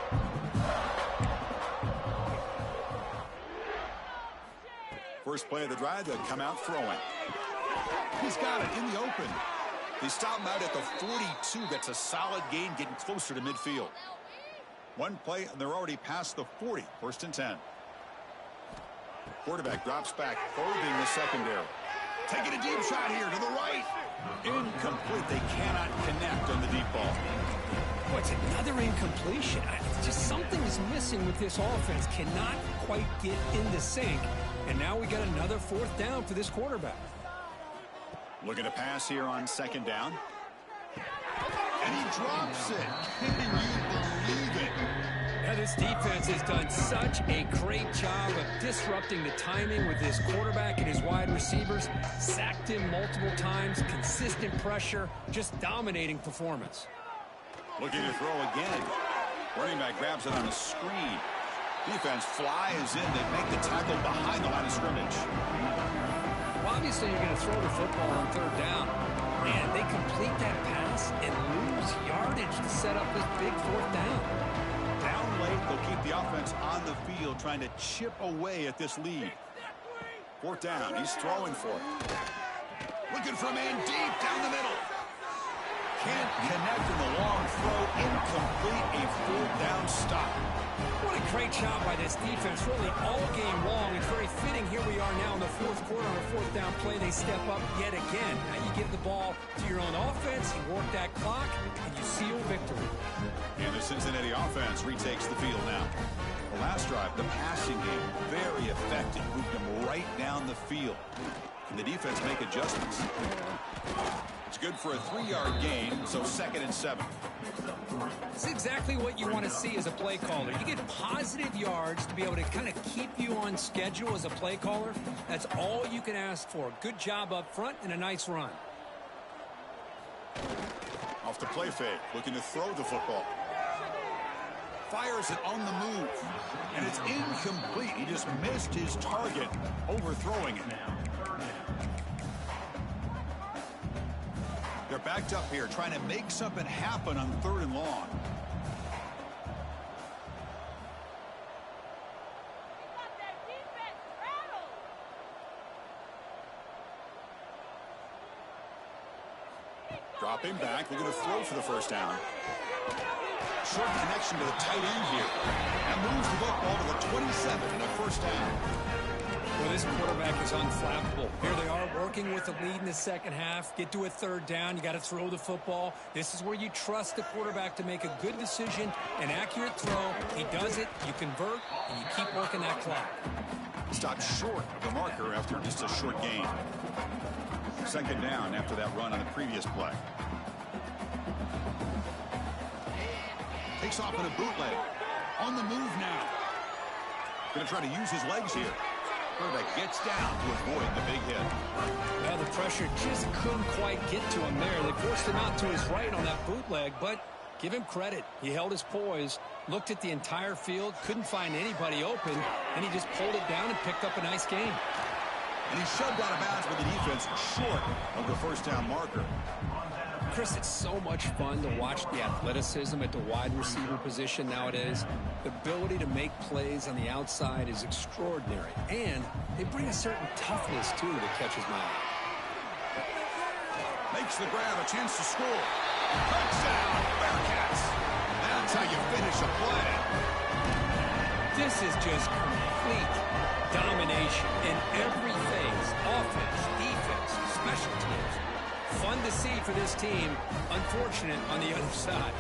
First play of the drive, they'll come out throwing. He's got it in the open. They stop him out at the 42. That's a solid gain, getting closer to midfield. One play, and they're already past the 40. First and 10. Quarterback drops back, probing the secondary. Taking a deep shot here to the right. Incomplete. They cannot connect on the deep ball. Oh, it's another incompletion. Just something is missing with this offense. Cannot quite get into sync. And now we got another fourth down for this quarterback. Looking to pass here on second down. And he drops it. Can you believe it? Yeah, this defense has done such a great job of disrupting the timing with his quarterback and his wide receivers. Sacked him multiple times. Consistent pressure. Just dominating performance. Looking to throw again. Running back grabs it on a screen. Defense flies in. They make the tackle behind the line of scrimmage. Well, obviously, you're going to throw the football on third down. Man, they complete that pass and lose yardage to set up this big fourth down. Down late, they'll keep the offense on the field, trying to chip away at this lead. Fourth down, he's throwing for it. Looking for a man deep down the middle. Can't connect in the long throw. Incomplete, a fourth down stop. What a great job by this defense, really all game long. It's very fitting. Here we are now in the fourth quarter on a fourth down play. They step up yet again. Now you give the ball to your own offense, you work that clock, and you seal victory. And the Cincinnati offense retakes the field now. The last drive, the passing game, very effective. Moved them right down the field. Can the defense make adjustments? It's good for a 3-yard gain, so 2nd and 7. It's exactly what you want to see as a play caller. You get positive yards to be able to kind of keep you on schedule as a play caller. That's all you can ask for. Good job up front and a nice run. Off the play fake, looking to throw the football. Fires it on the move, and it's incomplete. He just missed his target, overthrowing it. They're backed up here, trying to make something happen on 3rd and long. Dropping back, looking to throw for the first down. Short connection to the tight end here. And moves the football to the 27 and a first down. Well, this quarterback is unflappable. Here they are working with the lead in the second half. Get to a 3rd down. You got to throw the football. This is where you trust the quarterback to make a good decision, an accurate throw. He does it, you convert, and you keep working that clock. Stopped short of the marker after just a short gain. 2nd down after that run on the previous play. Takes off in a bootleg. On the move now. Going to try to use his legs here. Quarterback gets down to avoid the big hit. Well, the pressure just couldn't quite get to him there. They forced him out to his right on that bootleg, but give him credit. He held his poise, looked at the entire field, couldn't find anybody open, and he just pulled it down and picked up a nice gain. And he shoved out of bounds with the defense short of the first down marker. Chris, it's so much fun to watch the athleticism at the wide receiver position nowadays. The ability to make plays on the outside is extraordinary. And they bring a certain toughness, too, that catches my eye. Makes the grab, a chance to score. Touchdown, Bearcats. That's how you finish a play. This is just complete domination in every phase. Offense, defense, special teams. Fun to see for this team. Unfortunate on the other side.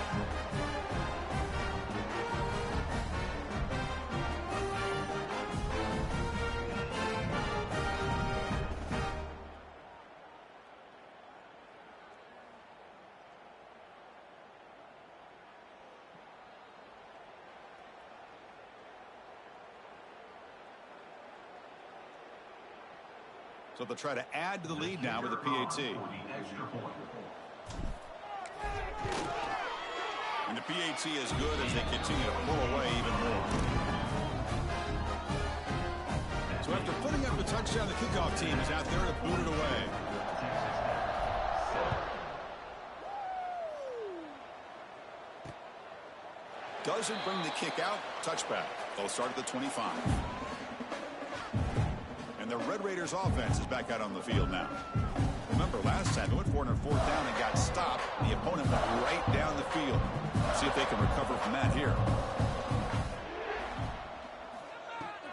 So they'll try to add to the lead now with the PAT. And the PAT is good as they continue to pull away even more. So after putting up the touchdown, the kickoff team is out there to boot it away. Doesn't bring the kick out. Touchback. They'll start at the 25. And the Red Raiders offense is back out on the field now. Remember, last time they went for it on 4th down and got stopped. The opponent went right down the field. See if they can recover from that here.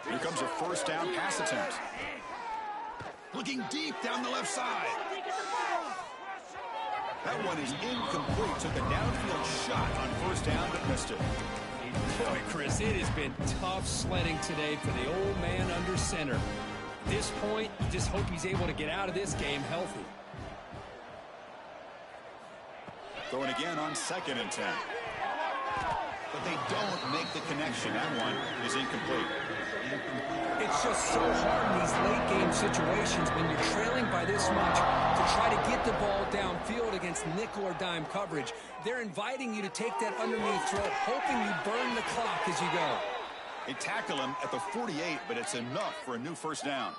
Here comes a 1st down pass attempt. Looking deep down the left side. That one is incomplete. Took a downfield shot on 1st down, but missed it. Boy, Chris, it has been tough sledding today for the old man under center. At this point, you just hope he's able to get out of this game healthy. Throwing again on 2nd and 10. But they don't make the connection. That one is incomplete. It's just so hard in these late game situations when you're trailing by this much to try to get the ball downfield against nickel or dime coverage. They're inviting you to take that underneath throw, hoping you burn the clock as you go. They tackle him at the 48, but it's enough for a new 1st down.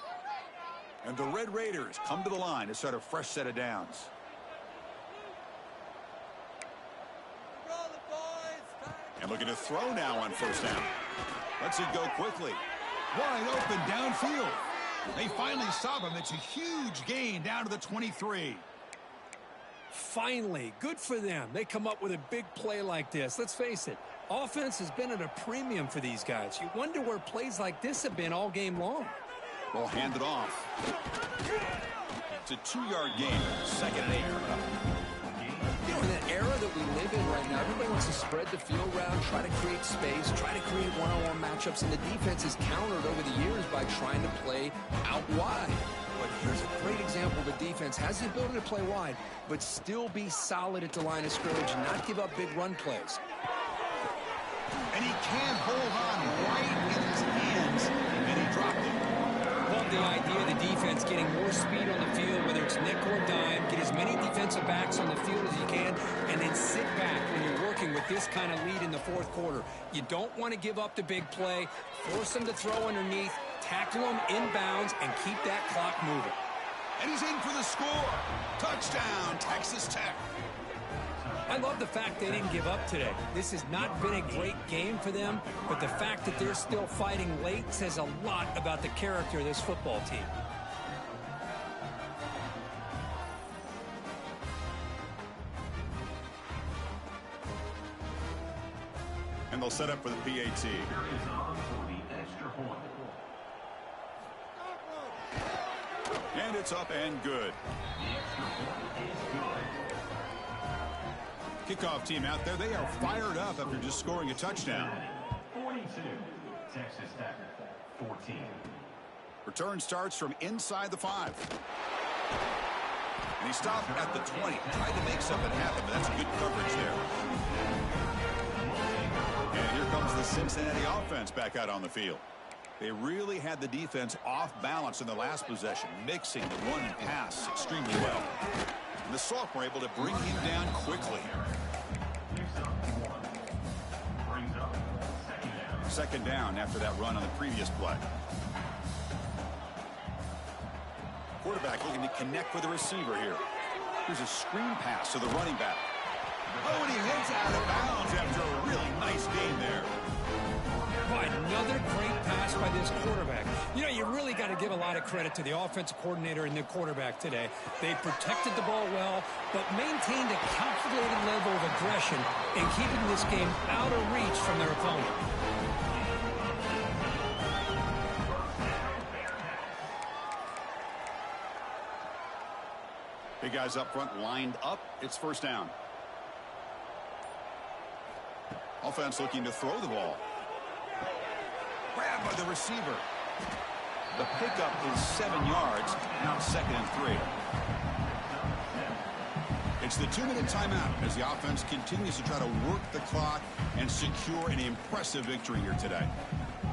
And the Red Raiders come to the line to start a fresh set of downs. And looking to throw now on 1st down. Lets it go quickly. Wide open downfield. They finally stop him. It's a huge gain down to the 23. Finally, good for them. They come up with a big play like this. Let's face it, offense has been at a premium for these guys. You wonder where plays like this have been all game long. Well, hand it off. It's a 2-yard gain. 2nd and 8 coming up. You know, in the era that we live in right now, everybody wants to spread the field around, try to create space, try to create one-on-one matchups, and the defense has countered over the years by trying to play out wide. But here's a great example. The defense has the ability to play wide, but still be solid at the line of scrimmage and not give up big run plays. And he can't hold on right in his hands, and he dropped it. Love the idea of the defense getting more speed on the field, whether it's nickel or dime, get as many defensive backs on the field as you can, and then sit back when you're working with this kind of lead in the 4th quarter. You don't want to give up the big play, force them to throw underneath, tackle them inbounds, and keep that clock moving. And he's in for the score. Touchdown, Texas Tech. I love the fact they didn't give up today. This has not been a great game for them, but the fact that they're still fighting late says a lot about the character of this football team. And they'll set up for the PAT. And it's up and good. Kickoff team out there, they are fired up after just scoring a touchdown. 42, Texas Tech, 14. Return starts from inside the 5. And he stopped at the 20. Tried to make something happen, but that's good coverage there. And here comes the Cincinnati offense back out on the field. They really had the defense off balance in the last possession, mixing the run and pass extremely well. And the sophomore able to bring him down quickly. 2nd down after that run on the previous play. Quarterback looking to connect with the receiver here. Here's a screen pass to the running back. Oh, and he heads out of bounds after a really nice game there. Boy, another great pass by this quarterback. You know, you really got to give a lot of credit to the offensive coordinator and the quarterback today. They protected the ball well, but maintained a calculated level of aggression in keeping this game out of reach from their opponent. Big guys up front lined up. It's 1st down. Offense looking to throw the ball. Grabbed by the receiver. The pickup is 7 yards. Now 2nd and 3. It's the 2-minute timeout as the offense continues to try to work the clock and secure an impressive victory here today.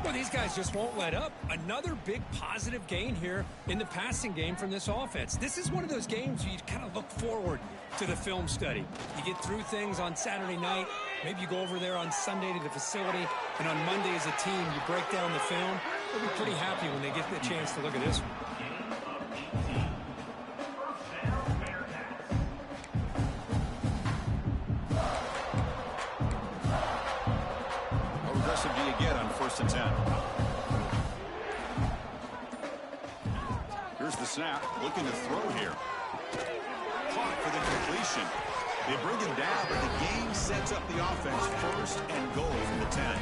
Well, these guys just won't let up. Another big positive gain here in the passing game from this offense. This is one of those games where you kind of look forward to the film study. You get through things on Saturday night. Maybe you go over there on Sunday to the facility, and on Monday as a team, you break down the film. They'll be pretty happy when they get the chance to look at this one. offensive do you get on 1st and 10? Here's the snap. Looking to throw here. Caught for the completion. They bring him down, but the game sets up the offense 1st and goal from the 10.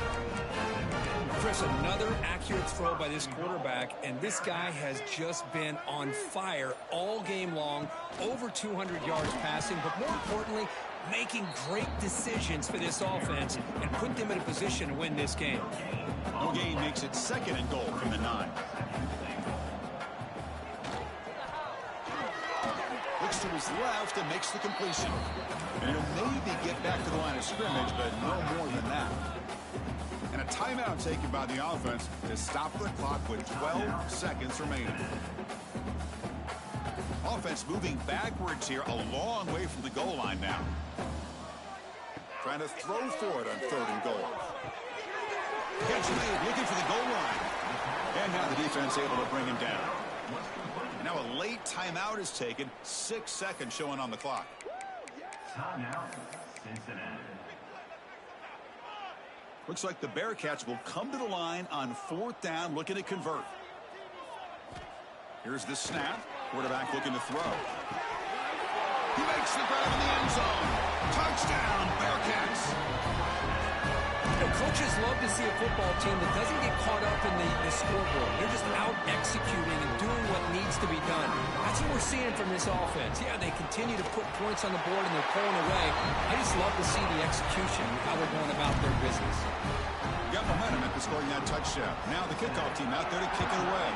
Chris, another accurate throw by this quarterback, and this guy has just been on fire all game long, over 200 yards passing, but more importantly, making great decisions for this offense and put them in a position to win this game. No gain makes it 2nd and goal from the 9. Looks to his left and makes the completion. And he'll maybe get back to the line of scrimmage, but no more than that. And a timeout taken by the offense to stop the clock with 12 seconds remaining. Offense moving backwards here, a long way from the goal line now. Trying to throw for it on 3rd and goal. Catch made, looking for the goal line. And now the defense able to bring him down. Now a late timeout is taken. 6 seconds showing on the clock. Timeout, Cincinnati. Looks like the Bearcats will come to the line on 4th down, looking to convert. Here's the snap. Quarterback looking to throw. He makes the grab in the end zone. Touchdown, Bearcats. You know, coaches love to see a football team that doesn't get caught up in the scoreboard. They're just out executing and doing what needs to be done. That's what we're seeing from this offense. Yeah, they continue to put points on the board and they're pulling away. I just love to see the execution and how they're going about their business. Got momentum after scoring that touchdown. Now the kickoff team out there to kick it away.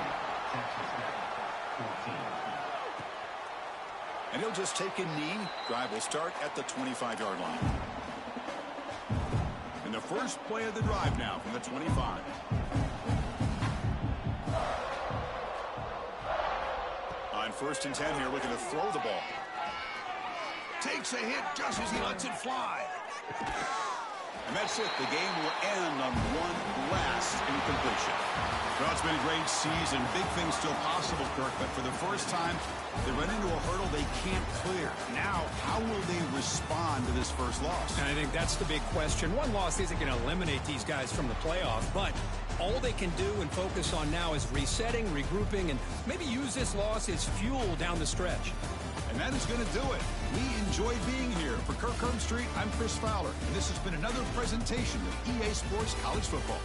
And he'll just take a knee. Drive will start at the 25-yard line. And the first play of the drive now from the 25. On 1st and 10 here, looking to throw the ball. Takes a hit just as he lets it fly. And that's it. The game will end on one last incompletion. Well, it's been a great season. Big things still possible, Kirk, but for the first time, they run into a hurdle they can't clear. Now, how will they respond to this first loss? And I think that's the big question. One loss isn't going to eliminate these guys from the playoffs, but all they can do and focus on now is resetting, regrouping, and maybe use this loss as fuel down the stretch. And that is going to do it. We enjoy being here. For Kirk Herbstreit, I'm Chris Fowler, and this has been another presentation of EA Sports College Football.